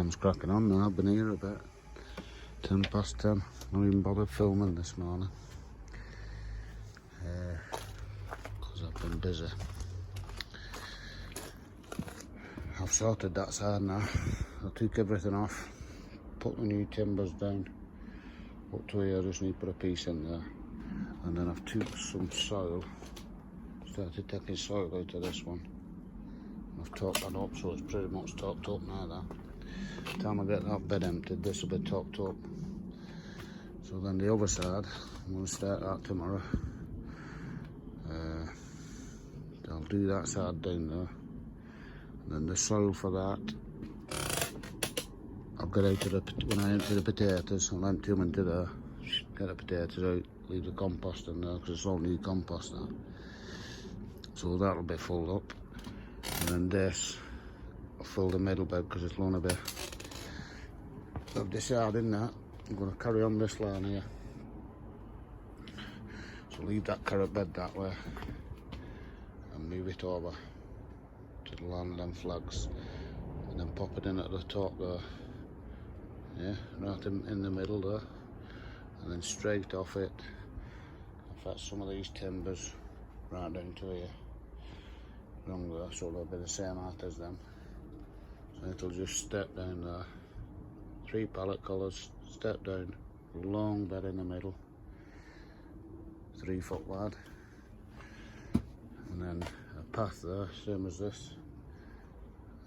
Time's cracking on now. I've been here about 10 past 10. Not even bothered filming this morning because I've been busy. I've sorted that side now. I took everything off, put the new timbers down. Up to here, I just need to put a piece in there. And then I've took some soil, started taking soil out of this one. I've topped that up, so it's pretty much topped up now. That time I get that bed emptied, this will be topped up. So then the other side, I'm going to start that tomorrow. I'll do that side down there. And then the soil for that, I'll get out of the, when I empty the potatoes, I'll empty them into there, get the potatoes out, leave the compost in there, because it's all new compost now. So that'll be full up. And then this, I'll fill the middle bed because it's going to be, I've decided that I'm going to carry on this line here. So leave that carrot bed that way and move it over to the line of them flags. And then pop it in at the top there. Yeah, right in the middle there. And then straight off it, I've got some of these timbers right down to here. Wrong there, so they'll be the same height as them. So it'll just step down there. 3 pallet collars, step down, long bed in the middle, 3 foot wide. And then a path there, same as this.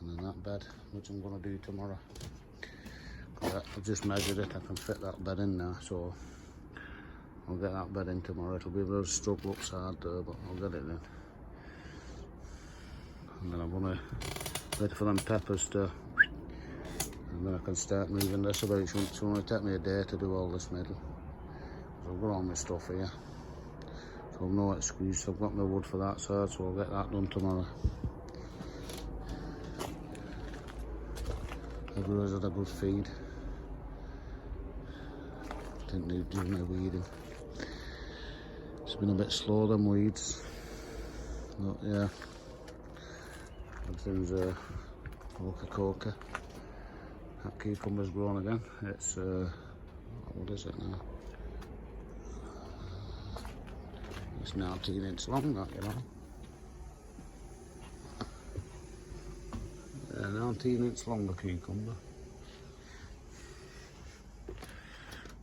And then that bed, which I'm going to do tomorrow. I've just measured it, I can fit that bed in now, so I'll get that bed in tomorrow. It'll be a bit stuck upside there, but I'll get it in. And then I'm going to wait for them peppers to, and then I can start moving this about. It's only take me a day to do all this middle. I've got all my stuff here, so I've no excuse. I've got my wood for that side, so I'll get that done tomorrow. Everyone's had a good feed. Didn't need to do no weeding. It's been a bit slow, them weeds. But yeah. Everything's coca. That cucumber's grown again. It's what is it now? It's 19 inch long, that, you know. Yeah, 19 inch long, the cucumber.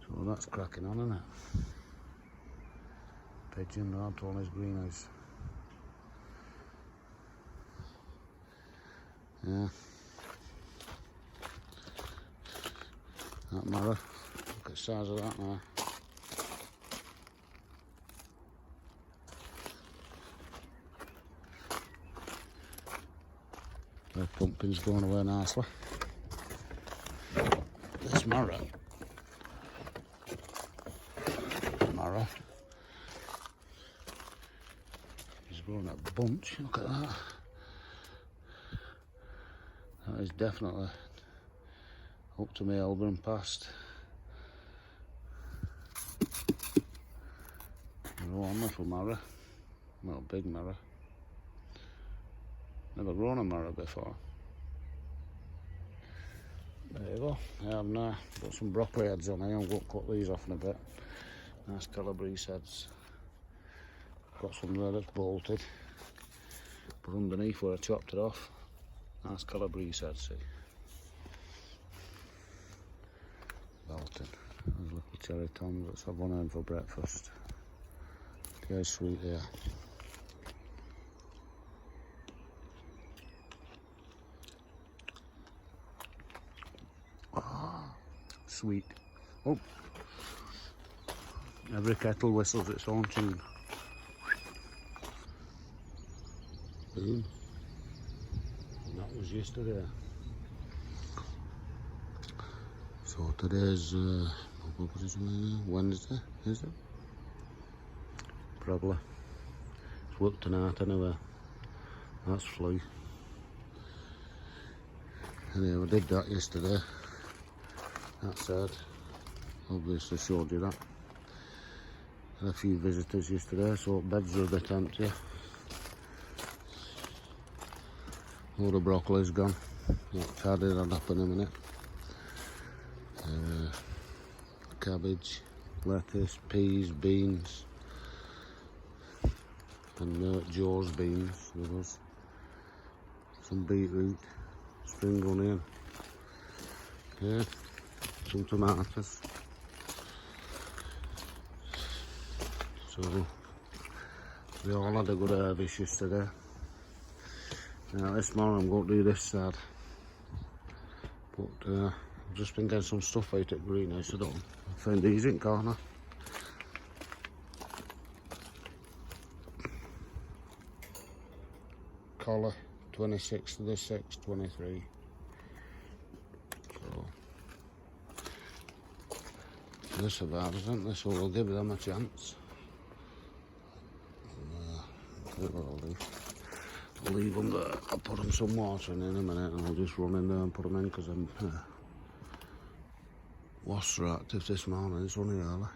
So that's cracking on, isn't it? Pigeon, that one is greenhouse. Yeah. That marrow, look at the size of that now. The pumpkin's going away nicely. This marrow is growing a bunch, look at that. That is definitely up to my elbow and past. Wonderful marrow, not a big marrow. Never grown a marrow before. There you go. I have now got some broccoli heads on here. I'm going to cut these off in a bit. Nice calabrese heads. Got some there that's bolted, but underneath where I chopped it off, nice calabrese heads, see. Belting. There's little cherry toms. Let's have one in for breakfast. Okay, sweet there. Ah, sweet. Oh, every kettle whistles its own tune. Boom. And that was yesterday. So today's Wednesday, is it? Probably. It's work tonight anyway. That's fly. Anyway, I did that yesterday. That side. Obviously showed you that. Had a few visitors yesterday, so beds are a bit empty. All the broccoli's gone. Not tidy that up in a minute. cabbage, lettuce, peas, beans, and Joe's beans with us. Some beetroot, spring onion, yeah, some tomatoes. So we all had a good harvest yesterday. Now this morning I'm going to do this side, but I've just been getting some stuff out at greenhouse. I found these in corner. Collar 26 to the 6, 23. So this survives, isn't this? So we'll give them a chance. I'll leave them there. I'll put them some water in a minute and I'll just run in there and put them in because I'm wasps are active this morning. It's only early.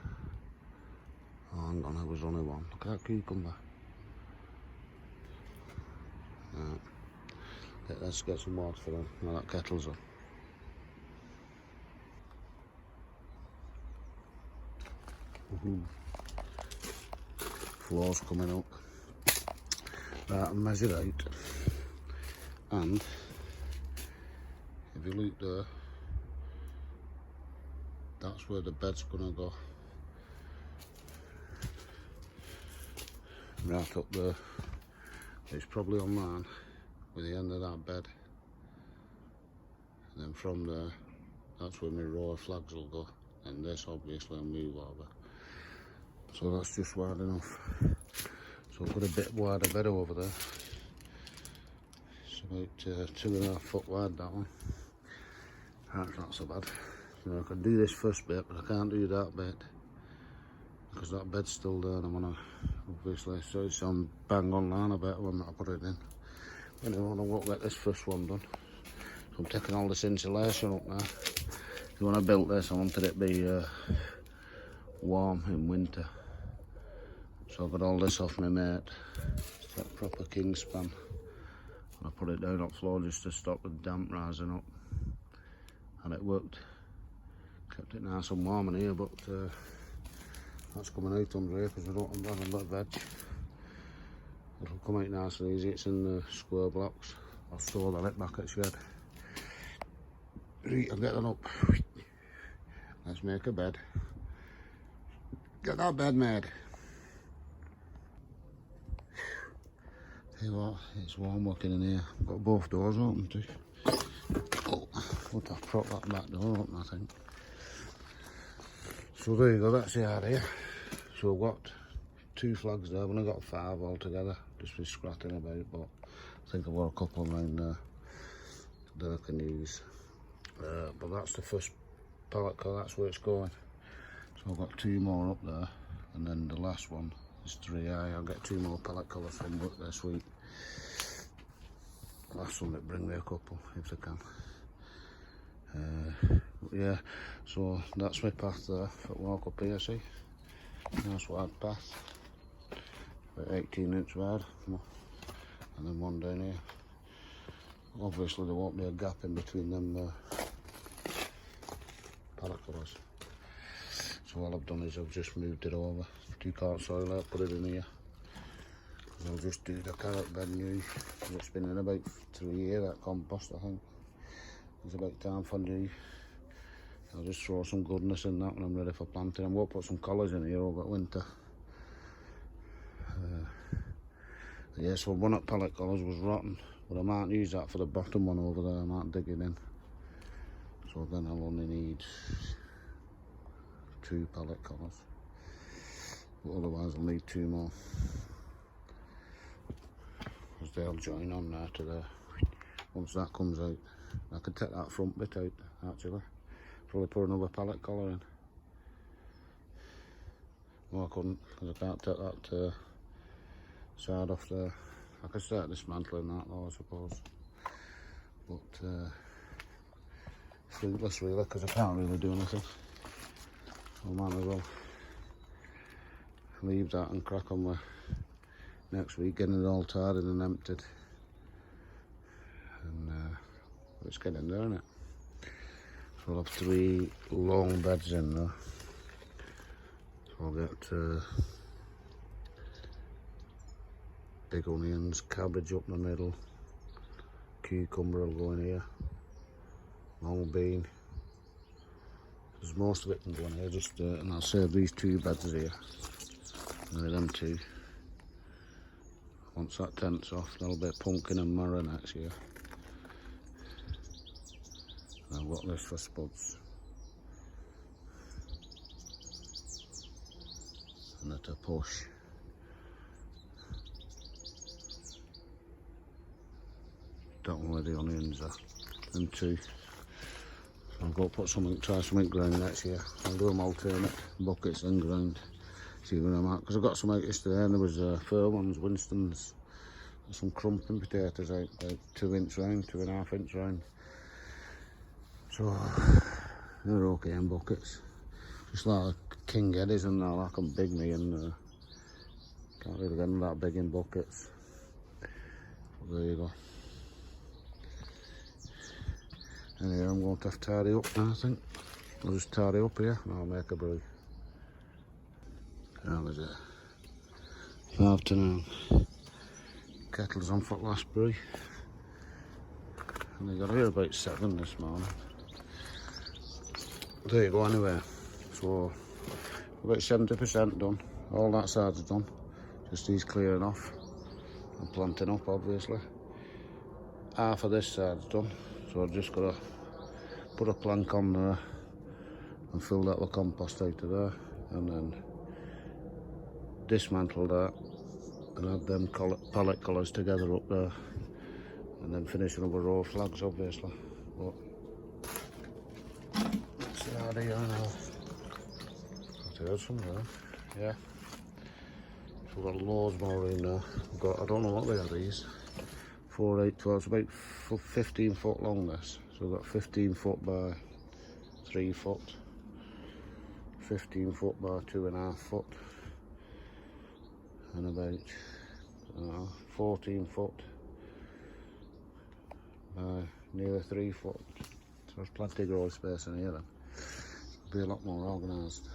Oh, hang on, I was only one. Look at that cucumber. Right. Let's get some water for them. Now that kettle's on. Floor's coming up. Right, and measure out. And if you look there, that's where the bed's gonna go. Right up there. It's probably on line with the end of that bed. And then from there, that's where my row of flags will go. And this obviously will move over. So that's just wide enough. So I've got a bit wider bed over there. It's about 2.5 foot wide, that one. That's not so bad. You know, I can do this first bit, but I can't do that bit because that bed's still there and I'm gonna obviously, so it's on bang on line a bit when I put it in. Anyway, I won't get this first one done. So I'm taking all this insulation up now. When I built this, I wanted it to be warm in winter. So I got all this off my mate. It's that proper king span. And I put it down on the floor just to stop the damp rising up. And it worked. Kept it nice and warm in here, but that's coming out under here because we don't have a bit of veg. It'll come out nice and easy. It's in the square blocks. I'll store that back at shed. Right, I'll get that up. Let's make a bed. Get that bed made. Tell you what, it's warm working in here. I've got both doors open too. Oh, would have propped that back door open, I think. So there you go, that's the area. So I've got 2 flags there. I've only got 5 altogether, just with scratching about, but I think I've got a couple around there that I can use. But that's the first pallet colour, that's where it's going. So I've got 2 more up there, and then the last one is 3i. I'll get 2 more pallet colours from work this week. Last one that bring me a couple if they can. Yeah, so that's my path there. If I walk up here, see, nice wide path, about 18-inch wide, and then one down here. Obviously there won't be a gap in between them pallet colours. So all I've done is I've just moved it over. 2 quarts soil out, put it in here. And I'll just do the carrot bed new. It's been in about 3 years, that compost, I think. It's about time for new. I'll just throw some goodness in that when I'm ready for planting. I'm going to put some colours in here over winter. Yeah, so one of the pallet colours was rotten, but I might use that for the bottom one over there. I might dig it in. So then I'll only need 2 pallet colours. But otherwise I'll need 2 more. Because they'll join on there to there. Once that comes out, I could take that front bit out actually. Probably put another pallet colour in. No, I couldn't, because I can't take that side off there. I could start dismantling that though, I suppose. But fruitless really, because I can't really do anything. So I might as well leave that and crack on with next week, getting it all tidied and emptied. And it's getting there, isn't it? So I'll have 3 long beds in there. So I'll get big onions, cabbage up in the middle, cucumber will go in here, long bean. Because most of it can go in here, just and I'll save these 2 beds here. And them 2. Once that tent's off, there'll be pumpkin and marrow next year. And I've got this for spuds. And at a push. Don't know where the onions are. Them 2. So I've got to try something ground next year. I'll do them alternate buckets and ground. See where I'm at. Because I got some out yesterday and there was fur ones, Winston's. Some crumping potatoes out, about 2 inch round, 2.5 inch round. So they're okay in buckets. Just like King Eddies and that, like I'm big me and can't really get them that big in buckets. But there you go. Anyway, I'm going to have to tidy up now, I think. I'll just tidy up here and I'll make a brew. How is it? 5 to 9. Kettle's on for last brew. And they got here about 7 this morning. There you go anyway. So about 70% done. All that side's done. Just these clearing off and planting up obviously. Half of this side's done. So I've just got to put a plank on there and fill that with compost out of there and then dismantle that and add them pallet colours together up there and then finishing up with raw flags obviously. But that's the idea now. I've heard some there, yeah. So we've got loads more in there. We've got, I don't know what they are these. 4, 8, 12, it's about 15 foot long this. So we've got 15 foot by 3 foot, 15 foot by 2.5 foot, and about 14 foot by nearly 3 foot. So there's plenty of growing space in here then. It'll be a lot more organised.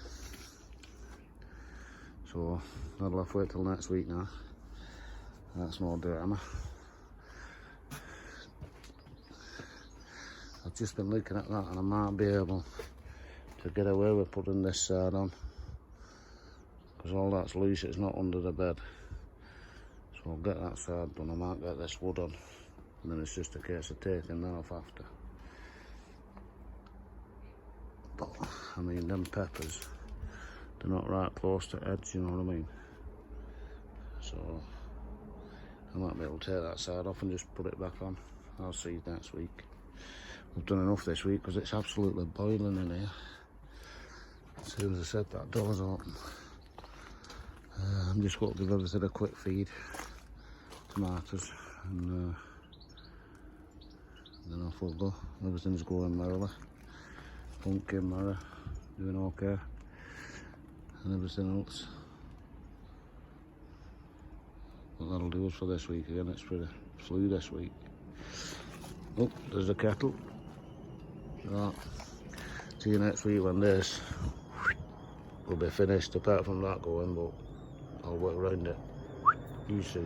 So I'll have to wait till next week now. That's more drama. I've just been looking at that and I might be able to get away with putting this side on because all that's loose, it's not under the bed. So I'll get that side done. I might get this wood on and then it's just a case of taking that off after. But I mean, them peppers, they're not right close to edge, you know what I mean? So I might be able to take that side off and just put it back on. I'll see next week. I've done enough this week because it's absolutely boiling in here. As soon as I said that door's open. I'm just going to give everything a quick feed. Tomatoes and then off we'll go. Everything's going merrily. Pumpkin marrow, doing okay. And everything else. But that'll do us for this week again. It's pretty flu this week. Oh, there's the kettle. Right. See you next week when this will be finished, apart from that going, but I'll work around it. You see.